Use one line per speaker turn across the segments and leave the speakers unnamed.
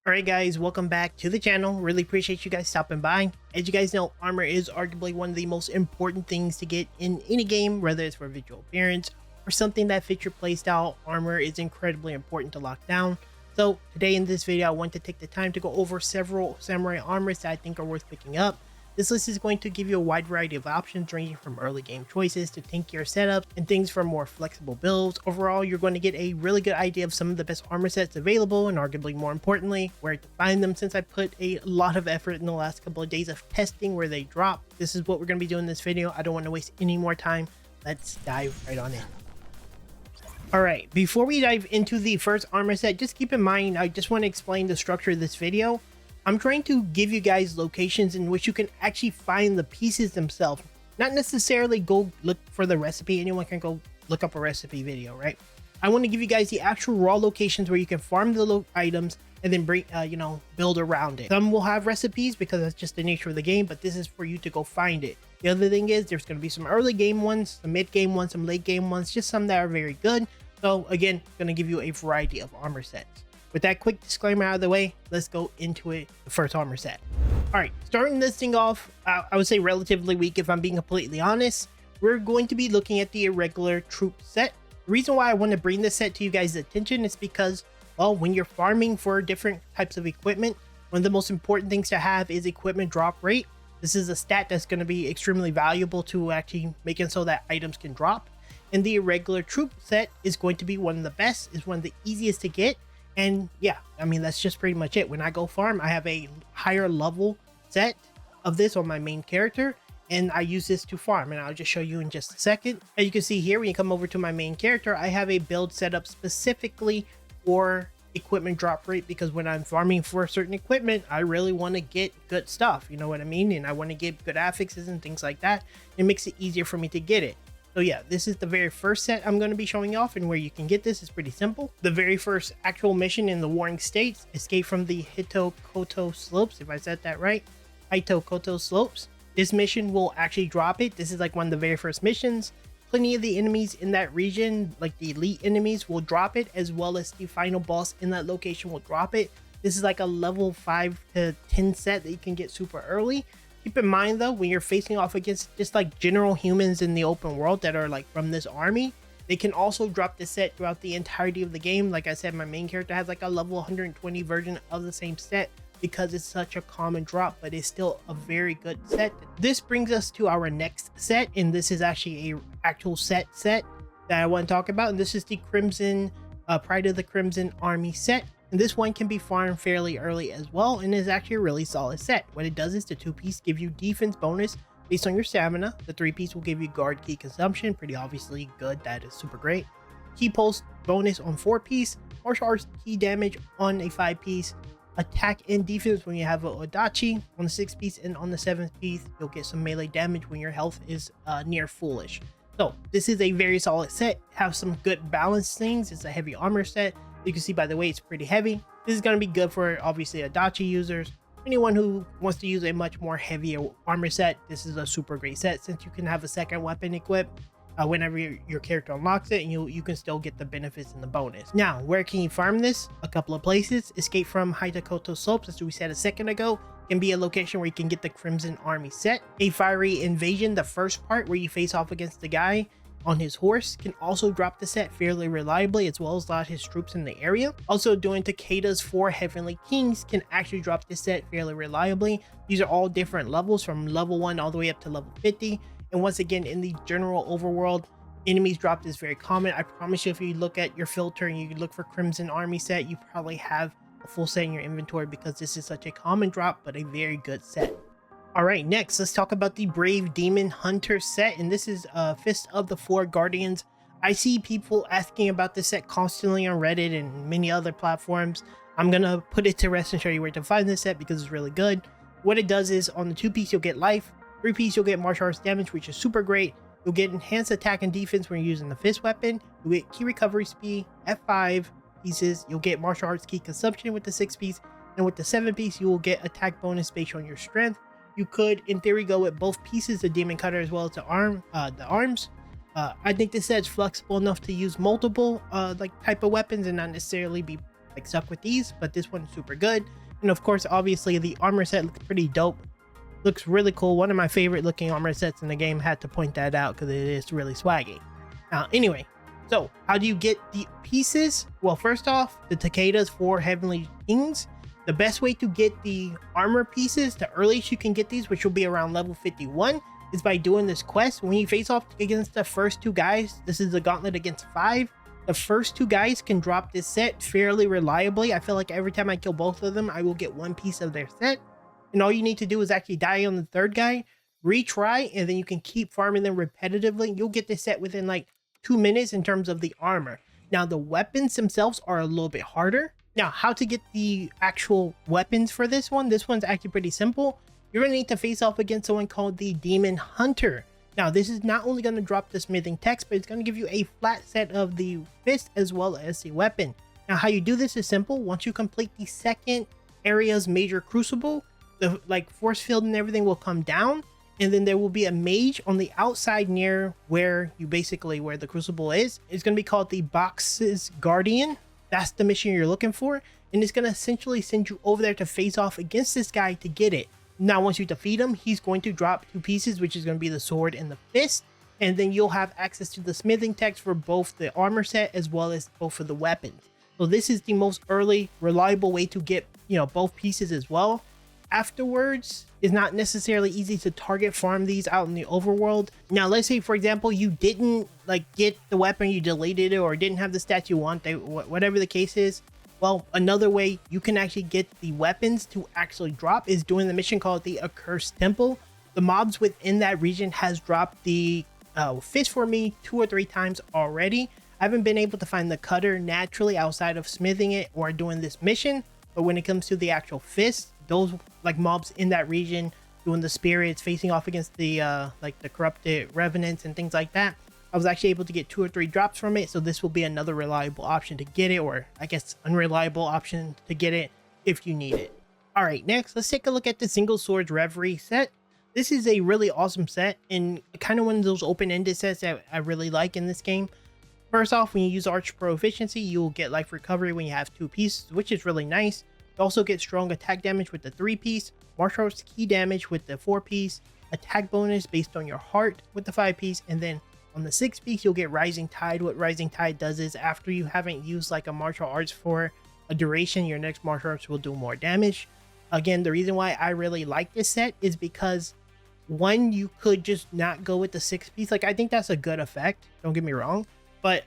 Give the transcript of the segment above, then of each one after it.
Alright guys, welcome back to the channel. Really appreciate you guys stopping by. As you guys know, armor is arguably one of the most important things to get in any game, whether it's for visual appearance or something that fits your playstyle. Armor is incredibly important to lock down. So today in this video, I want to take the time to go over several samurai armors that I think are worth picking up. This list is going to give you a wide variety of options ranging from early game choices to tankier setups and things for more flexible builds. Overall, you're going to get a really good idea of some of the best armor sets available and arguably more importantly, where to find them, since I put a lot of effort in the last couple of days of testing where they drop. This is what we're going to be doing in this video. I don't want to waste any more time. Let's dive right on in. Alright, before we dive into the first armor set, just keep in mind, I just want to explain the structure of this video. I'm trying to give you guys locations in which you can actually find the pieces themselves, not necessarily go look for the recipe. Anyone can go look up a recipe video, right? I want to give you guys the actual raw locations where you can farm the items and then bring, build around it. Some will have recipes because that's just the nature of the game, but this is for you to go find it. The other thing is there's going to be some early game ones, some mid game ones, some late game ones, just some that are very good. So again, going to give you a variety of armor sets. With that quick disclaimer out of the way, let's go into it. The first armor set. All right, starting this thing off, I would say relatively weak if I'm being completely honest. We're going to be looking at the Irregular Troop set. The reason why I want to bring this set to you guys' attention is because, well, when you're farming for different types of equipment, one of the most important things to have is equipment drop rate. This is a stat that's going to be extremely valuable to actually making so that items can drop. And the Irregular Troop set is going to be one of the best, is one of the easiest to get. And yeah, I mean, that's just pretty much it. When I go farm, I have a higher level set of this on my main character, and I use this to farm, and I'll just show you in just a second. As you can see here, when you come over to my main character, I have a build set up specifically for equipment drop rate, because when I'm farming for a certain equipment, I really want to get good stuff, you know what I mean? And I want to get good affixes and things like that. It makes it easier for me to get it. So yeah, this is the very first set I'm going to be showing off, and where you can get this is pretty simple. The very first actual mission in the Warring States, escape from the Hitokoto Slopes, if I said that right. Hitokoto Slopes. This mission will actually drop it. This is like one of the very first missions. Plenty of the enemies in that region, like the elite enemies, will drop it, as well as the final boss in that location will drop it. This is like a level 5 to 10 set that you can get super early. Keep in mind though, when you're facing off against just like general humans in the open world that are like from this army, they can also drop this set throughout the entirety of the game. Like I said, my main character has like a level 120 version of the same set because it's such a common drop, but it's still a very good set. This brings us to our next set, and this is actually a actual set that I want to talk about, and this is the Crimson Pride of the Crimson Army set. And this one can be farmed fairly early as well, and is actually a really solid set. What it does is the 2-piece gives you defense bonus based on your stamina. The 3-piece will give you guard key consumption, pretty obviously good, that is super great. Key pulse bonus on 4-piece, martial arts key damage on a 5-piece, attack and defense when you have a Odachi on the 6-piece, and on the 7th piece you'll get some melee damage when your health is near foolish. So this is a very solid set, have some good balanced things. It's a heavy armor set. You can see by the way it's pretty heavy. This is going to be good for obviously Adachi users. Anyone who wants to use a much more heavier armor set, this is a super great set, since you can have a second weapon equipped whenever your character unlocks it, and you can still get the benefits and the bonus. Now, where can you farm this? A couple of places. Escape from Hitokoto Slopes, as we said a second ago, can be a location where you can get the Crimson Army set. A Fiery Invasion, the first part where you face off against the guy on his horse, can also drop the set fairly reliably, as well as a lot of his troops in the area. Also, doing Takeda's 4 Heavenly Kings can actually drop this set fairly reliably. These are all different levels, from level 1 all the way up to level 50. And once again, in the general overworld, enemies drop this very common. I promise you, if you look at your filter and you look for Crimson Army set, you probably have a full set in your inventory, because this is such a common drop, but a very good set. Alright, next let's talk about the Brave Demon Hunter set, and this is Fist of the Four Guardians. I see people asking about this set constantly on Reddit and many other platforms. I'm gonna put it to rest and show you where to find this set, because it's really good. What it does is, on the 2-piece you'll get life, 3-piece you'll get martial arts damage, which is super great. You'll get enhanced attack and defense when you're using the fist weapon. You'll get key recovery speed at 5 pieces. You'll get martial arts key consumption with the 6-piece, and with the 7-piece you will get attack bonus based on your strength. You could, in theory, go with both pieces, the Demon Cutter as well as the arms. I think this set's flexible enough to use multiple like type of weapons and not necessarily be like suck with these, but this one's super good. And of course, obviously the armor set looks pretty dope. Looks really cool. One of my favorite looking armor sets in the game. Had to point that out because it is really swaggy. Now, anyway, so how do you get the pieces? Well, first off, the Takeda's 4 Heavenly Kings. The best way to get the armor pieces, the earliest you can get these, which will be around level 51, is by doing this quest. When you face off against the first 2 guys, this is a gauntlet against 5. The first 2 guys can drop this set fairly reliably. I feel like every time I kill both of them, I will get 1 piece of their set. And all you need to do is actually die on the 3rd guy, retry, and then you can keep farming them repetitively. You'll get this set within like 2 minutes in terms of the armor. Now, the weapons themselves are a little bit harder. Now, how to get the actual weapons for this one? This one's actually pretty simple. You're going to need to face off against someone called the Demon Hunter. Now, this is not only going to drop the smithing text, but it's going to give you a flat set of the fist as well as the weapon. Now, how you do this is simple. Once you complete the 2nd area's major crucible, the like force field and everything will come down, and then there will be a mage on the outside near where the crucible is. It's going to be called the Box's Guardian. That's the mission you're looking for, and it's going to essentially send you over there to face off against this guy to get it. Now, once you defeat him, he's going to drop 2 pieces, which is going to be the sword and the fist, and then you'll have access to the smithing text for both the armor set as well as both of the weapons. So this is the most early, reliable way to get, both pieces as well. Afterwards, it's not necessarily easy to target farm these out in the overworld. Now, let's say, for example, you didn't get the weapon, you deleted it, or didn't have the stats you want, whatever the case is. Well, another way you can actually get the weapons to actually drop is doing the mission called the Accursed Temple. The mobs within that region has dropped the fist for me 2 or 3 times already. I haven't been able to find the cutter naturally outside of smithing it or doing this mission, but when it comes to the actual fist, those mobs in that region doing the spirits, facing off against the the corrupted revenants and things like that, I was actually able to get 2 or 3 drops from it. So this will be another reliable option to get it, or I guess unreliable option to get it if you need it. All right, next let's take a look at the Single Swords Reverie set. This is a really awesome set and kind of one of those open-ended sets that I really like in this game. First off, when you use Arch Proficiency, you'll get life recovery when you have 2 pieces, which is really nice. You also get strong attack damage with the 3-piece, martial arts key damage with the 4-piece, attack bonus based on your heart with the 5-piece, and then on the 6-piece, you'll get Rising Tide. What Rising Tide does is after you haven't used a martial arts for a duration, your next martial arts will do more damage. Again, the reason why I really like this set is because, one, you could just not go with the 6-piece. I think that's a good effect, don't get me wrong, but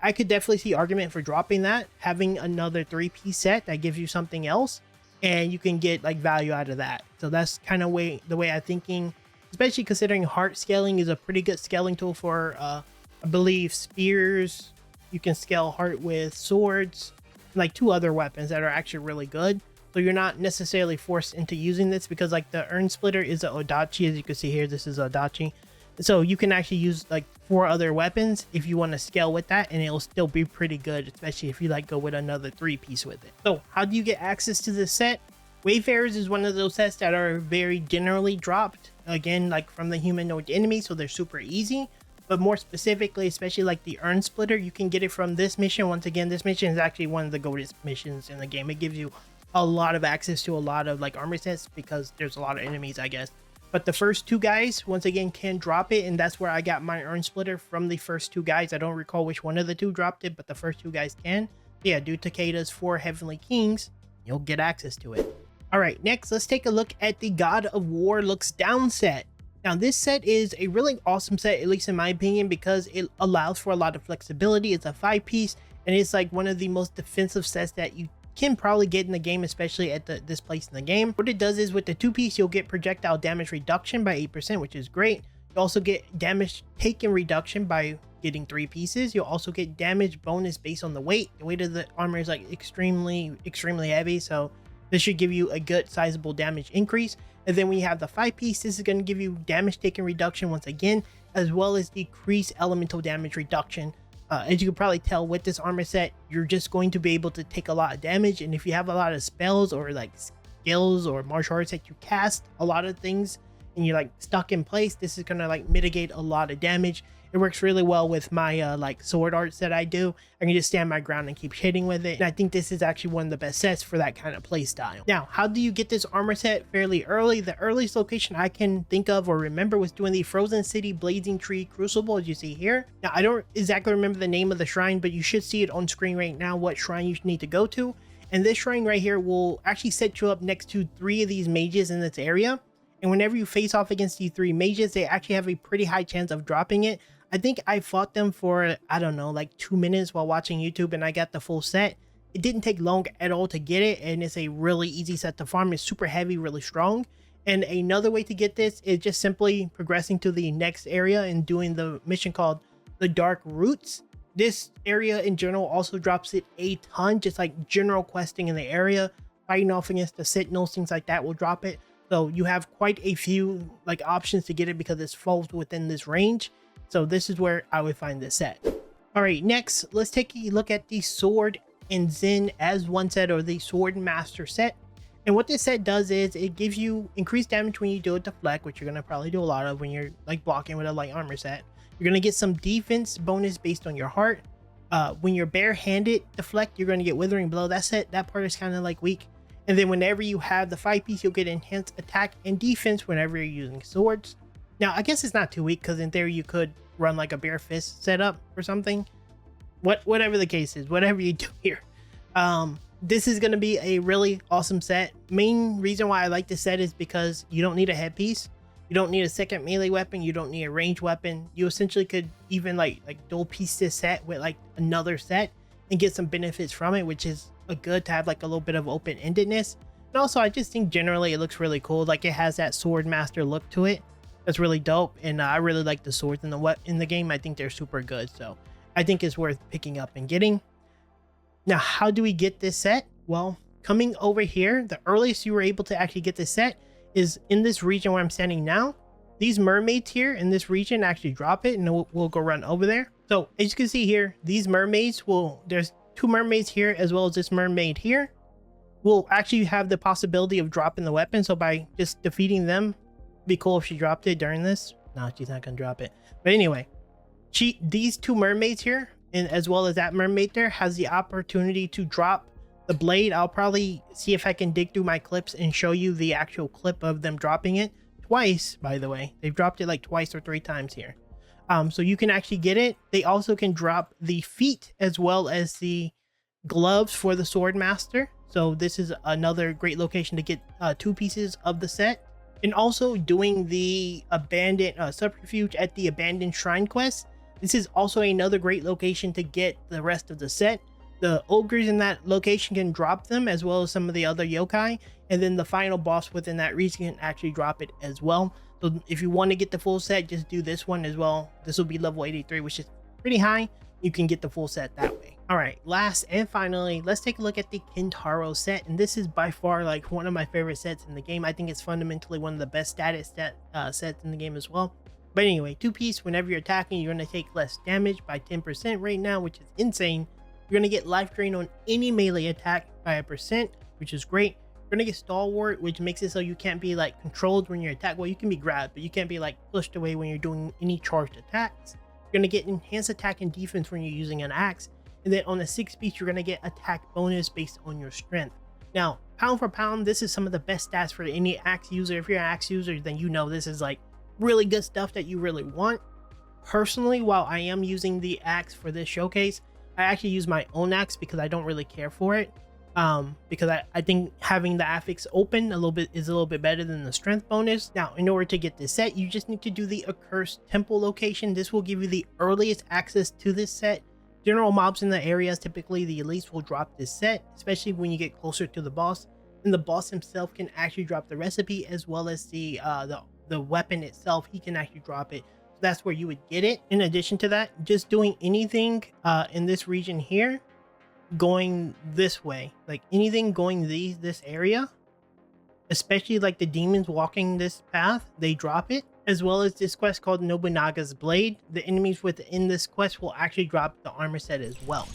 I could definitely see argument for dropping that, having another 3-piece set that gives you something else, and you can get value out of that. So that's kind of the way I'm thinking, especially considering heart scaling is a pretty good scaling tool for, I believe, spears. You can scale heart with swords, and 2 other weapons that are actually really good. So you're not necessarily forced into using this because the Urn Splitter is a Odachi, as you can see here. This is Odachi. So you can actually use 4 other weapons if you want to scale with that, and it'll still be pretty good, especially if you go with another 3-piece with it. So how do you get access to this set? Wayfarers is one of those sets that are very generally dropped, again, from the humanoid enemy, so they're super easy. But more specifically, especially the Urn Splitter, you can get it from this mission. Once again, this mission is actually one of the goatest missions in the game. It gives you a lot of access to a lot of armor sets because there's a lot of enemies, I guess. But the first 2 guys, once again, can drop it, and that's where I got my Urn Splitter, from the first 2 guys. I don't recall which one of the 2 dropped it, but the first 2 guys can. Yeah, do Takeda's 4 Heavenly Kings, you'll get access to it. All right, next, let's take a look at the God of War Looks Down set. Now, this set is a really awesome set, at least in my opinion, because it allows for a lot of flexibility. It's a 5-piece, and it's one of the most defensive sets that you can probably get in the game, especially at this place in the game. What it does is with the 2-piece, you'll get projectile damage reduction by 8%, which is great. You also get damage taken reduction by getting 3 pieces. You'll also get damage bonus based on the weight. The weight of the armor is extremely heavy, so this should give you a good sizable damage increase. And then when you have the 5-piece, this is going to give you damage taken reduction once again, as well as decreased elemental damage reduction. As you can probably tell with this armor set, you're just going to be able to take a lot of damage, and if you have a lot of spells or skills or martial arts that you cast a lot of things and you're stuck in place, this is gonna mitigate a lot of damage. It works really well with my like sword arts that I do. I can just stand my ground and keep hitting with it. And I think this is actually one of the best sets for that kind of play style. Now, how do you get this armor set fairly early? The earliest location I can think of or remember was doing the Frozen City Blazing Tree Crucible, as you see here. Now, I don't exactly remember the name of the shrine, but you should see it on screen right now, what shrine you need to go to. And this shrine right here will actually set you up next to 3 of these mages in this area. And whenever you face off against these 3 mages, they actually have a pretty high chance of dropping it. I think I fought them for, I don't know, like 2 minutes while watching YouTube, and I got the full set. It didn't take long at all to get it, and it's a really easy set to farm. It's super heavy, really strong. And another way to get this is just simply progressing to the next area and doing the mission called the Dark Roots. This area in general also drops it a ton, just like general questing in the area, fighting off against the sentinels, things like that will drop it. So you have quite a few like options to get it because it's falls within this range. So this is where I would find this set. All right, next, let's take a look at the Sword and Zen as one set, or the Swordmasters Set. And what this set does is it gives you increased damage when you do a deflect, which you're going to probably do a lot of when you're like blocking with a light armor set. You're going to get some defense bonus based on your heart. When you're barehanded deflect, you're going to get Withering Blow. That's it. That part is kind of like weak. And then whenever you have the 5-piece, you'll get enhanced attack and defense whenever you're using swords. Now, I guess it's not too weak because in theory you could run like a bare fist setup or something. Whatever the case is, whatever you do here. This is going to be a really awesome set. Main reason why I like this set is because you don't need a headpiece. You don't need a second melee weapon. You don't need a ranged weapon. You essentially could even like dual piece this set with like another set and get some benefits from it, which is good to have like a little bit of open-endedness. And also I just think generally it looks really cool. Like it has that Swordmaster look to it. That's really dope. And I really like the swords in the game. I think they're super good. So I think it's worth picking up and getting. Now, how do we get this set? Well, coming over here, the earliest you were able to actually get this set is in this region where I'm standing now. These mermaids here in this region actually drop it, and we'll go run over there. So as you can see here, these mermaids there's 2 mermaids here as well as this mermaid here. We'll actually have the possibility of dropping the weapon. So by just defeating them, it'd be cool if she dropped it during this. No, she's not gonna drop it. But anyway, these 2 mermaids here, and as well as that mermaid there, has the opportunity to drop the blade. I'll probably see if I can dig through my clips and show you the actual clip of them dropping it twice. By the way, they've dropped it like twice or 3 times here. So you can actually get it. They also can drop the feet as well as the gloves for the Swordmaster. So this is another great location to get 2 pieces of the set. And also doing the abandoned subterfuge at the abandoned shrine quest. This is also another great location to get the rest of the set. The ogres in that location can drop them, as well as some of the other yokai. And then the final boss within that region can actually drop it as well. So if you want to get the full set, just do this one as well. This will be level 83, which is pretty high. You can get the full set that way. All right, last and finally, let's take a look at the Kintaro set. And this is by far like one of my favorite sets in the game. I think it's fundamentally one of the best status sets in the game as well. But anyway, 2-piece, whenever you're attacking, you're going to take less damage by 10% right now, which is insane. You're going to get life drain on any melee attack by 1%, which is great. You're going to get stalwart, which makes it so you can't be like controlled when you're attacked. Well, you can be grabbed, but you can't be like pushed away when you're doing any charged attacks. You're going to get enhanced attack and defense when you're using an axe. And then on the 6-piece, you're going to get attack bonus based on your strength. Now, pound for pound, this is some of the best stats for any axe user. If you're an axe user, then you know this is like really good stuff that you really want. Personally, while I am using the axe for this showcase, I actually use my own axe because I don't really care for it. Because I think having the affix open is a little bit better than the strength bonus. Now, in order to get this set, you just need to do the accursed temple location. This will give you the earliest access to this set. General mobs in the areas, typically the elites will drop this set, especially when you get closer to the boss. And the boss himself can actually drop the recipe, as well as the weapon itself. He can actually drop it. So that's where you would get it. In addition to that, just doing anything in this region here, going this way, like anything going this area, especially like the demons walking this path, they drop it. As well as this quest called Nobunaga's Blade. The enemies within this quest will actually drop the armor set as well.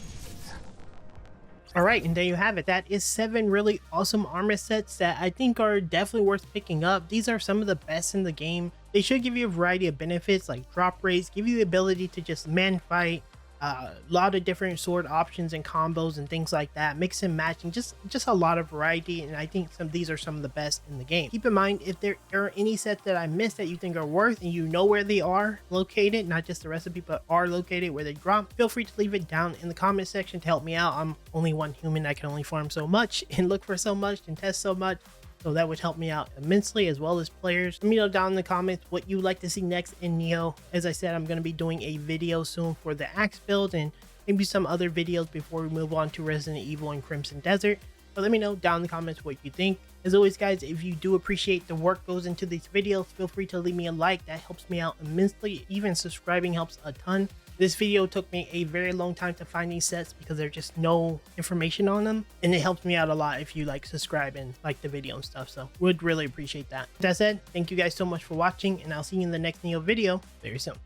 All right, and there you have it. That is 7 really awesome armor sets that I think are definitely worth picking up. These are some of the best in the game. They should give you a variety of benefits like drop rates, give you the ability to just man fight, a lot of different sword options and combos and things like that, mix and matching, just a lot of variety. And I think these are some of the best in the game. Keep in mind, if there are any sets that I missed that you think are worth and you know where they are located, not just the recipe but are located where they drop, feel free to leave it down in the comment section to help me out. I'm only one human, I can only farm so much and look for so much and test so much, so that would help me out immensely, as well as players. Let me know down in the comments what you would like to see next in Nioh. As I said, I'm going to be doing a video soon for the axe build and maybe some other videos before we move on to Resident Evil and Crimson Desert. So let me know down in the comments what you think. As always guys, if you do appreciate the work goes into these videos, feel free to leave me a like. That helps me out immensely. Even subscribing helps a ton. This video took me a very long time to find these sets because there's just no information on them, and it helps me out a lot if you like subscribe and like the video and stuff, so would really appreciate that. With that said, thank you guys so much for watching, and I'll see you in the next Nioh video very soon.